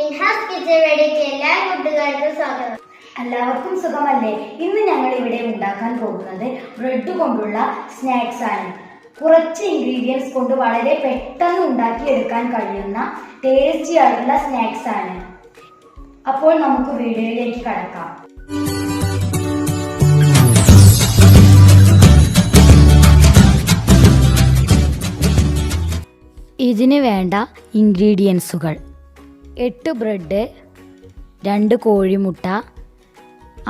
നിൻഹാസ് kitchen റെഡിക്ക് എല്ലാ കൂട്ടുകാർക്കും സ്വാഗതം. എല്ലാവർക്കും സുഖമല്ലേ? ഇന്ന് ഞങ്ങൾ ഇവിടെ ഉണ്ടാക്കാൻ പോകുന്നത് ബ്രെഡ് കൊണ്ടുള്ള സ്നാക്സ് ആണ്. കുറച്ച് ഇൻഗ്രീഡിയൻസ് കൊണ്ട് വളരെ പെട്ടെന്ന് ഉണ്ടാക്കിയെടുക്കാൻ കഴിയുന്ന ടേസ്റ്റി ആയിട്ടുള്ള സ്നാക്സ് ആണ്. അപ്പോൾ നമുക്ക് വീഡിയോയിലേക്ക് കടക്കാം. ഇതിന് വേണ്ട ഇൻഗ്രീഡിയൻസുകൾ: 8 ബ്രെഡ്, 2 കോഴിമുട്ട,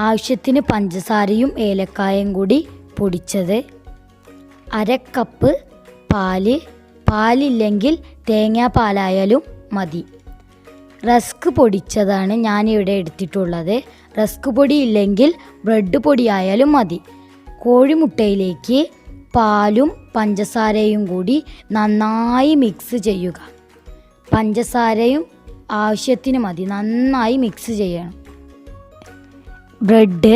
ആവശ്യത്തിന് പഞ്ചസാരയും ഏലക്കായും കൂടി പൊടിച്ചത്, 1/2 കപ്പ് പാല്, പാലില്ലെങ്കിൽ തേങ്ങാപ്പാലായാലും മതി. റസ്ക് പൊടിച്ചതാണ് ഞാനിവിടെ എടുത്തിട്ടുള്ളത്. റസ്ക് പൊടി ഇല്ലെങ്കിൽ ബ്രെഡ് പൊടിയായാലും മതി. കോഴിമുട്ടയിലേക്ക് പാലും പഞ്ചസാരയും കൂടി നന്നായി മിക്സ് ചെയ്യുക. പഞ്ചസാരയും ആവശ്യത്തിന് മതി, നന്നായി മിക്സ് ചെയ്യണം. ബ്രെഡ്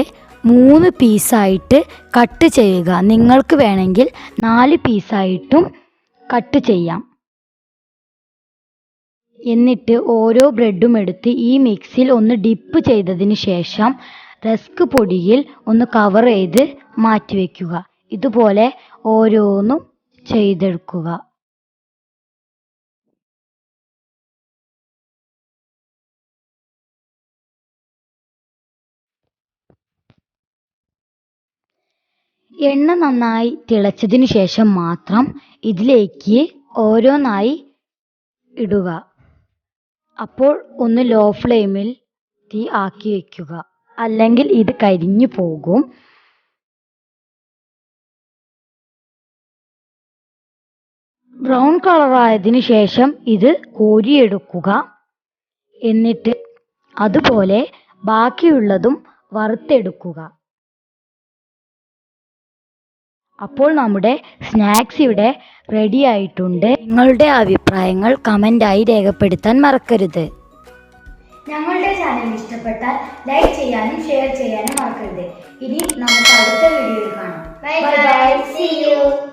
3 പീസായിട്ട് കട്ട് ചെയ്യുക. നിങ്ങൾക്ക് വേണമെങ്കിൽ 4 പീസായിട്ടും കട്ട് ചെയ്യാം. എന്നിട്ട് ഓരോ ബ്രെഡും എടുത്ത് ഈ മിക്സിൽ ഒന്ന് ഡിപ്പ് ചെയ്തതിന് ശേഷം റസ്ക് പൊടിയിൽ ഒന്ന് കവർ ചെയ്ത് മാറ്റിവെക്കുക. ഇതുപോലെ ഓരോന്നും ചെയ്തെടുക്കുക. എണ്ണ നന്നായി തിളച്ചതിന് ശേഷം മാത്രം ഇതിലേക്ക് ഓരോന്നായി ഇടുക. അപ്പോൾ ഒന്ന് ലോ ഫ്ലെയിമിൽ തീ ആക്കി വയ്ക്കുക, അല്ലെങ്കിൽ ഇത് കരിഞ്ഞു പോകും. ബ്രൗൺ കളറായതിനു ശേഷം ഇത് കോരിയെടുക്കുക. എന്നിട്ട് അതുപോലെ ബാക്കിയുള്ളതും വറുത്തെടുക്കുക. അപ്പോൾ നമ്മുടെ സ്നാക്സ് ഇവിടെ റെഡി ആയിട്ടുണ്ട്. നിങ്ങളുടെ അഭിപ്രായങ്ങൾ കമൻ്റായി രേഖപ്പെടുത്താൻ മറക്കരുത്. ഞങ്ങളുടെ ചാനൽ ഇഷ്ടപ്പെട്ടാൽ ലൈക്ക് ചെയ്യാനും ഷെയർ ചെയ്യാനും മറക്കരുത്. ഇനി നമുക്ക് അടുത്ത വീഡിയോയിൽ കാണാം. Bye bye. See you.